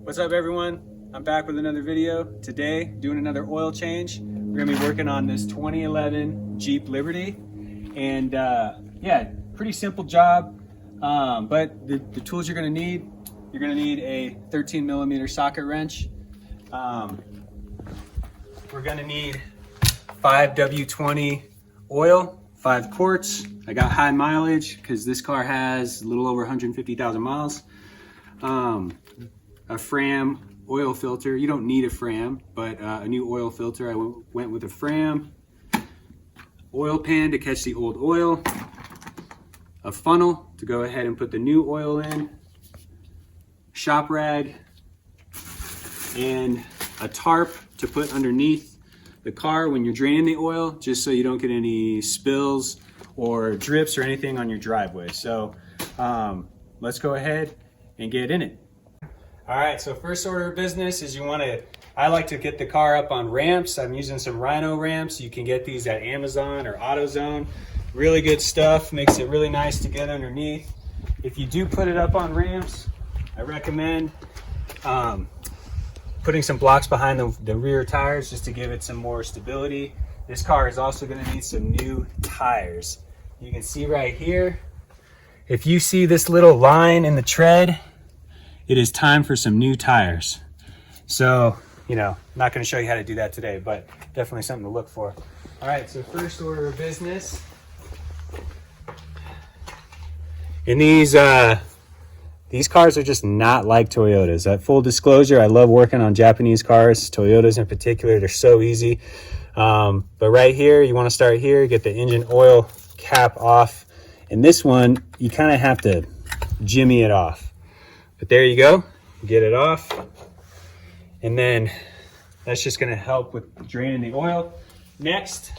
What's up, everyone? I'm back with another video. Today, doing another oil change. We're gonna be working on this 2011 Jeep Liberty. And yeah, pretty simple job. But the tools you're gonna need a 13mm socket wrench. We're gonna need 5 W20 oil, 5 quarts. I got high mileage because this car has a little over 150,000 miles. A Fram oil filter. You don't need a Fram, but a new oil filter. I went with a Fram. Oil pan to catch the old oil. A funnel to go ahead and put the new oil in. Shop rag. And a tarp to put underneath the car when you're draining the oil, just so you don't get any spills or drips or anything on your driveway. So let's go ahead and get in it. All right, so first order of business is I like to get the car up on ramps. I'm using some Rhino ramps. You can get these at Amazon or AutoZone. Really good stuff, makes it really nice to get underneath. If you do put it up on ramps, I recommend putting some blocks behind the rear tires just to give it some more stability. This car is also gonna need some new tires. You can see right here, if you see this little line in the tread, it is time for some new tires. So, I'm not gonna show you how to do that today, but definitely something to look for. All right, so first order of business. And these cars are just not like Toyotas. At full disclosure, I love working on Japanese cars, Toyotas in particular. They're so easy. But right here, you wanna start here, get the engine oil cap off. And this one, you kind of have to jimmy it off. But there you go, get it off. And then that's just gonna help with draining the oil. Next,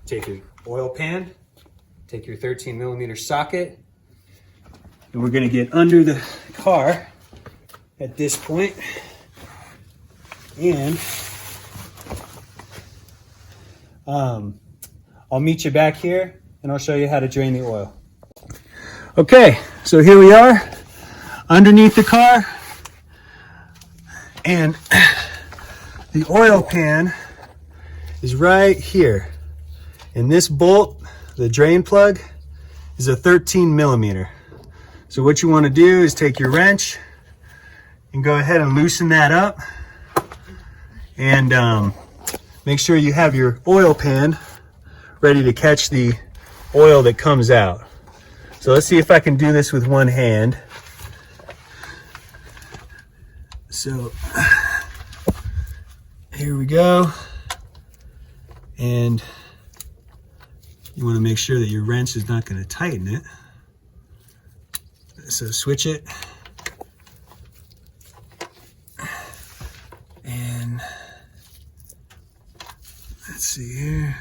take your oil pan, take your 13mm socket, and we're gonna get under the car at this point. And I'll meet you back here and I'll show you how to drain the oil. Okay, so here we are underneath the car, and the oil pan is right here. And this bolt, the drain plug, is a 13mm. So what you want to do is take your wrench and go ahead and loosen that up, and make sure you have your oil pan ready to catch the oil that comes out. So let's see if I can do this with one hand. So here we go. And you want to make sure that your wrench is not going to tighten it. So switch it. And let's see here.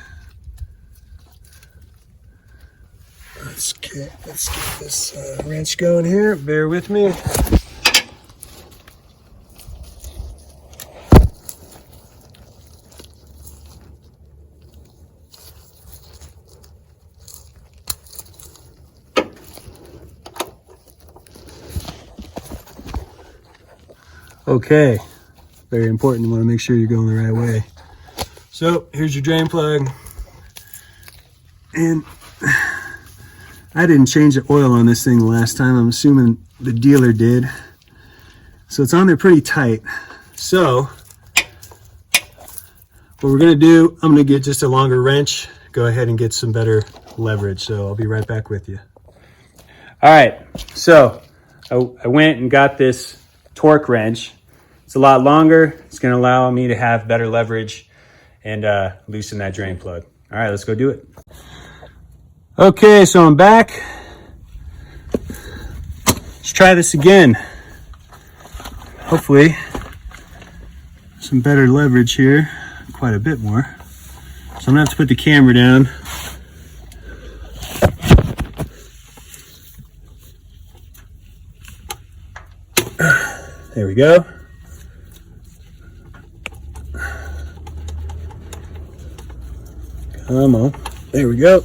Let's get this wrench going here. Bear with me. Okay, very important. You want to make sure you're going the right way. So here's your drain plug. And I didn't change the oil on this thing the last time. I'm assuming the dealer did. So it's on there pretty tight. So what we're gonna do, I'm gonna get just a longer wrench, go ahead and get some better leverage. So I'll be right back with you. All right, so I went and got this torque wrench. It's a lot longer. It's gonna allow me to have better leverage and loosen that drain plug. All right, let's go do it. Okay, so I'm back. Let's try this again. Hopefully, some better leverage here, quite a bit more. So I'm gonna have to put the camera down. There we go. Come on, there we go.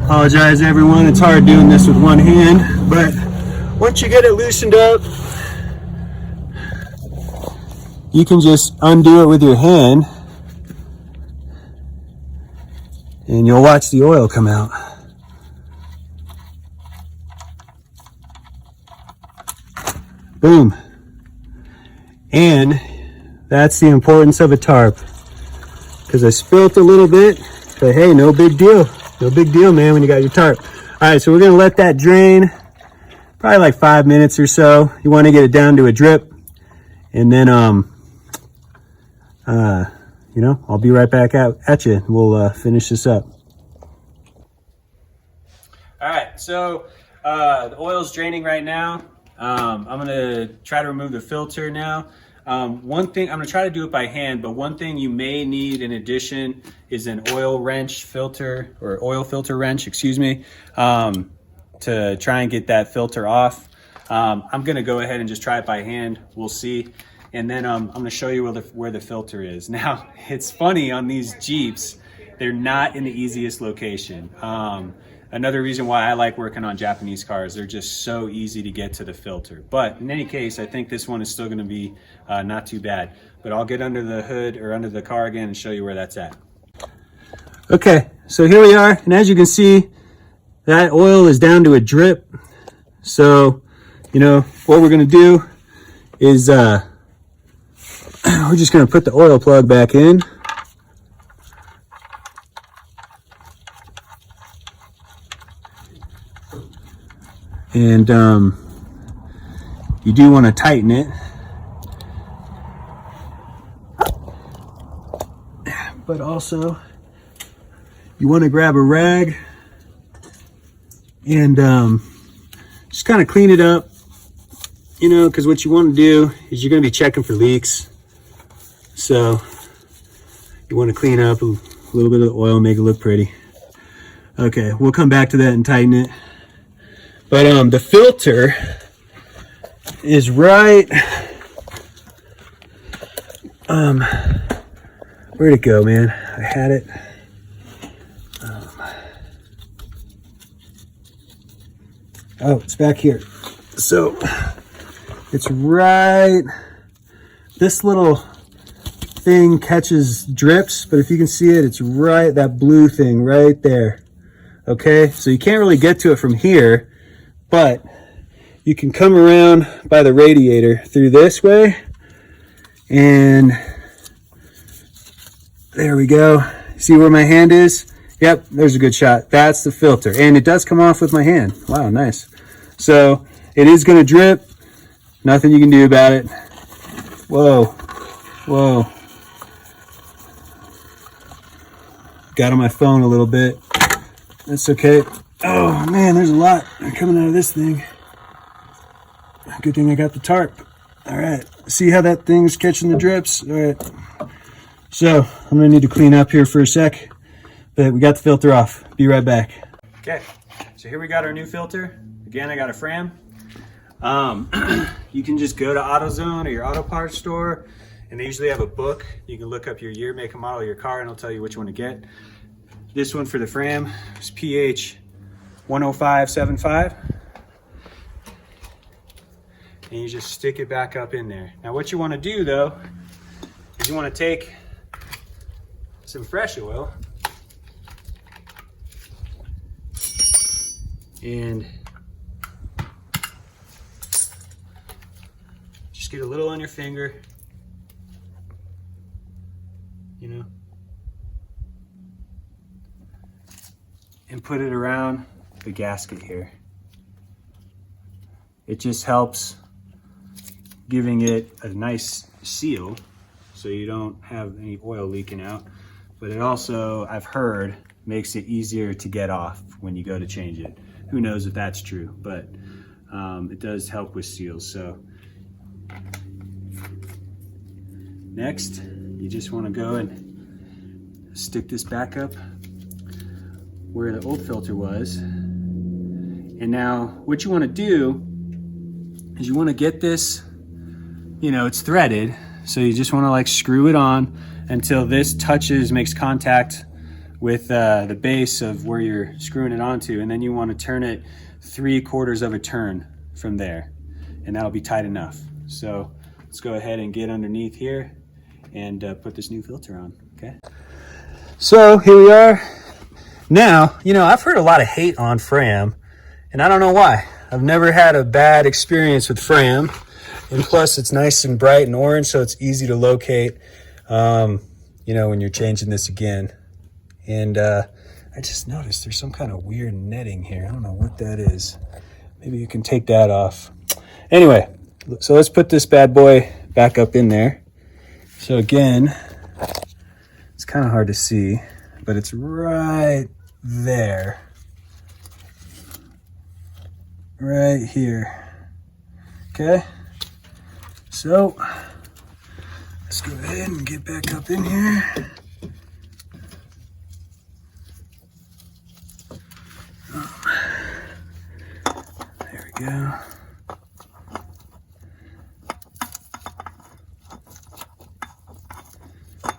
Apologize everyone, it's hard doing this with one hand, but once you get it loosened up, you can just undo it with your hand and you'll watch the oil come out. Boom. And that's the importance of a tarp, because I spilt a little bit, but hey, no big deal. No big deal, man, when you got your tarp. All right, so we're gonna let that drain probably like 5 minutes or so. You wanna get it down to a drip, and then, you know, I'll be right back out at you. We'll finish this up. All right, so the oil's draining right now. I'm gonna try to remove the filter now. One thing, I'm gonna try to do it by hand, but one thing you may need in addition is an oil wrench filter, or oil filter wrench, excuse me, to try and get that filter off. I'm gonna go ahead and just try it by hand. We'll see. And then I'm gonna show you where the filter is. Now, it's funny on these Jeeps, they're not in the easiest location. Another reason why I like working on Japanese cars, they're just so easy to get to the filter. But in any case, I think this one is still gonna be not too bad. But I'll get under the hood or under the car again and show you where that's at. Okay, so here we are. And as you can see, that oil is down to a drip. So, you know, what we're gonna do is we're just gonna put the oil plug back in. And you do want to tighten it, but also you want to grab a rag and just kind of clean it up, you know, because what you want to do is you're going to be checking for leaks. So you want to clean up a little bit of the oil, make it look pretty. Okay, we'll come back to that and tighten it. But the filter is right, where'd it go, man? I had it. Oh, it's back here. So it's right, this little thing catches drips, but if you can see it, it's right, that blue thing right there. Okay, so you can't really get to it from here, but you can come around by the radiator through this way, and there we go. See where my hand is? Yep, there's a good shot. That's the filter, and it does come off with my hand. Wow, nice. So it is going to drip. Nothing you can do about it. Whoa, whoa. Got on my phone a little bit. That's okay. Oh man, there's a lot coming out of this thing. Good thing I got the tarp. All right, see how that thing's catching the drips? All right, so I'm gonna need to clean up here for a sec, but we got the filter off. Be right back. Okay, so here we got our new filter. Again, I got a Fram. You can just go to AutoZone or your auto parts store, and they usually have a book. You can look up your year, make, and model of your car, and it'll tell you which one to get. This one for the Fram is PH 10575. And you just stick it back up in there. Now what you want to do though, is you want to take some fresh oil and just get a little on your finger, you know, and put it around the gasket here. It just helps giving it a nice seal so you don't have any oil leaking out, but it also, I've heard, makes it easier to get off when you go to change it. Who knows if that's true, but it does help with seals. So next, you just want to go and stick this back up where the old filter was. And now what you want to do is you want to get this, you know, it's threaded, so you just want to like screw it on until this touches, makes contact with the base of where you're screwing it onto, and then you want to turn it 3/4 of a turn from there, and that'll be tight enough. So let's go ahead and get underneath here and put this new filter on, okay? So here we are. Now, you know, I've heard a lot of hate on Fram, and I don't know why. I've never had a bad experience with Fram, and plus it's nice and bright and orange, so it's easy to locate, you know, when you're changing this again. And I just noticed there's some kind of weird netting here. I don't know what that is. Maybe you can take that off. Anyway, so let's put this bad boy back up in there. So again, it's kind of hard to see, but it's right there. Right here. Okay? So, let's go ahead and get back up in here. There we go.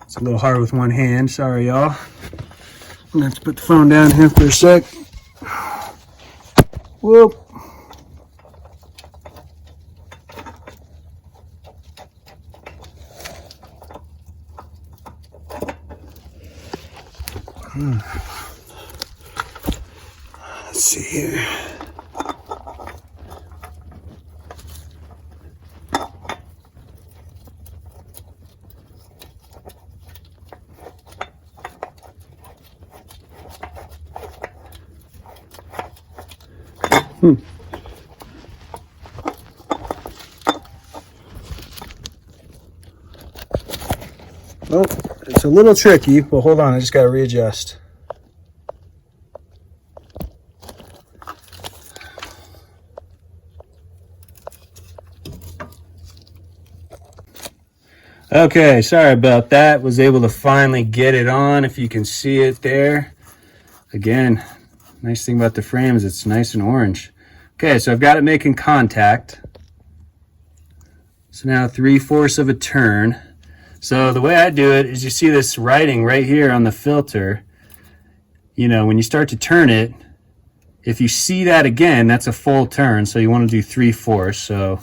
It's a little hard with one hand, sorry y'all. I'm gonna have to put the phone down here for a sec. Whoop. Let's see here. Well, it's a little tricky, but hold on, I just got to readjust. Okay, sorry about that. Was able to finally get it on, if you can see it there. Again, nice thing about the frame is it's nice and orange. Okay, so I've got it making contact. So now 3/4 of a turn. So the way I do it is, you see this writing right here on the filter. You know, when you start to turn it, if you see that again, that's a full turn. So you want to do 3/4. So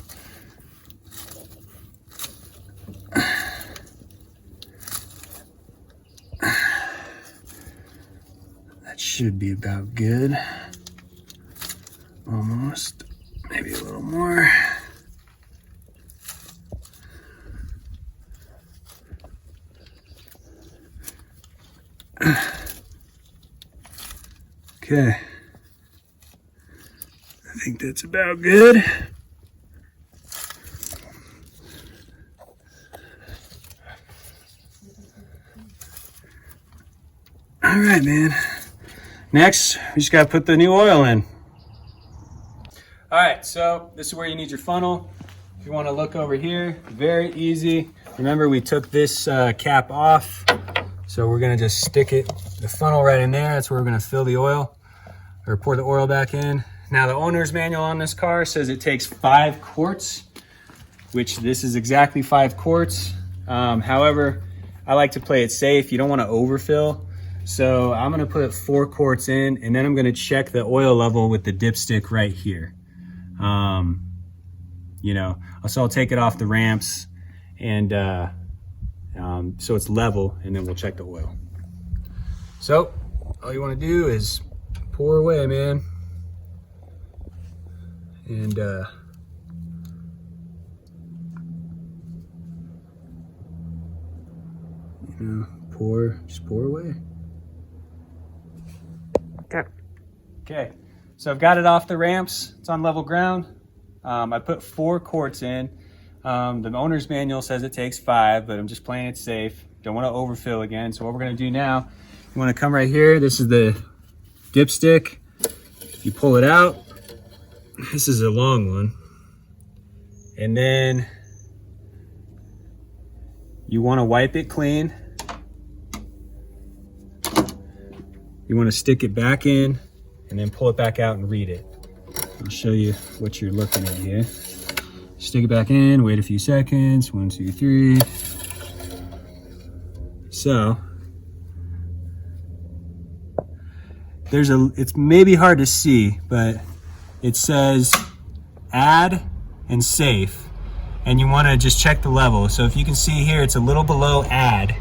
that should be about good. Almost. Maybe a little more. Okay, I think that's about good. All right, man. Next, we just gotta put the new oil in. All right, so this is where you need your funnel. If you wanna look over here, very easy. Remember, we took this cap off. So we're gonna just stick the funnel right in there. That's where we're gonna fill the oil, or pour the oil back in. Now the owner's manual on this car says it takes 5 quarts, which this is exactly 5 quarts. However, I like to play it safe. You don't wanna overfill. So I'm gonna put 4 quarts in, and then I'm gonna check the oil level with the dipstick right here. You know, so I'll take it off the ramps and so it's level, and then we'll check the oil. So all you want to do is pour away, man, and you know, just pour away. Okay, so I've got it off the ramps. It's on level ground. I put 4 quarts in. The owner's manual says it takes 5, but I'm just playing it safe. Don't want to overfill again. So what we're going to do now, you want to come right here. This is the dipstick. You pull it out. This is a long one. And then you want to wipe it clean. You want to stick it back in and then pull it back out and read it. I'll show you what you're looking at here. Stick it back in, wait a few seconds. 1, 2, 3. So it's maybe hard to see, but it says add and safe, and you want to just check the level. So if you can see here, it's a little below add,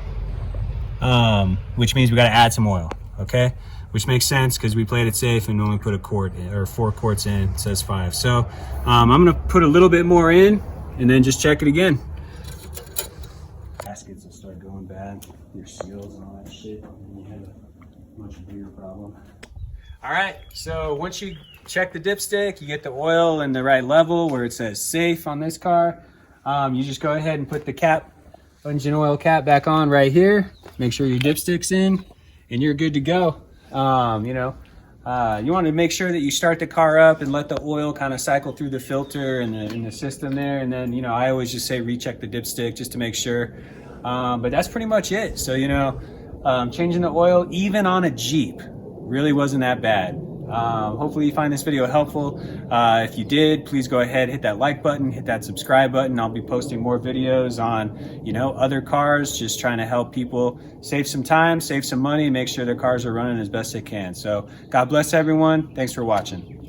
which means we got to add some oil, okay? Which makes sense because we played it safe and only put a quart in, or 4 quarts in. It says 5. So I'm gonna put a little bit more in and then just check it again. Gaskets will start going bad, your seals and all that shit, and you have a much bigger problem. All right, so once you check the dipstick, you get the oil in the right level where it says safe on this car. You just go ahead and put the cap, engine oil cap back on right here. Make sure your dipstick's in and you're good to go. You want to make sure that you start the car up and let the oil kind of cycle through the filter and in the system there. And then, I always just say recheck the dipstick just to make sure. But that's pretty much it. So, changing the oil, even on a Jeep, really wasn't that bad. Hopefully you find this video helpful. If you did, please go ahead, hit that like button, hit that subscribe button. I'll be posting more videos on, other cars, just trying to help people save some time, save some money, make sure their cars are running as best they can. So God bless everyone. Thanks for watching.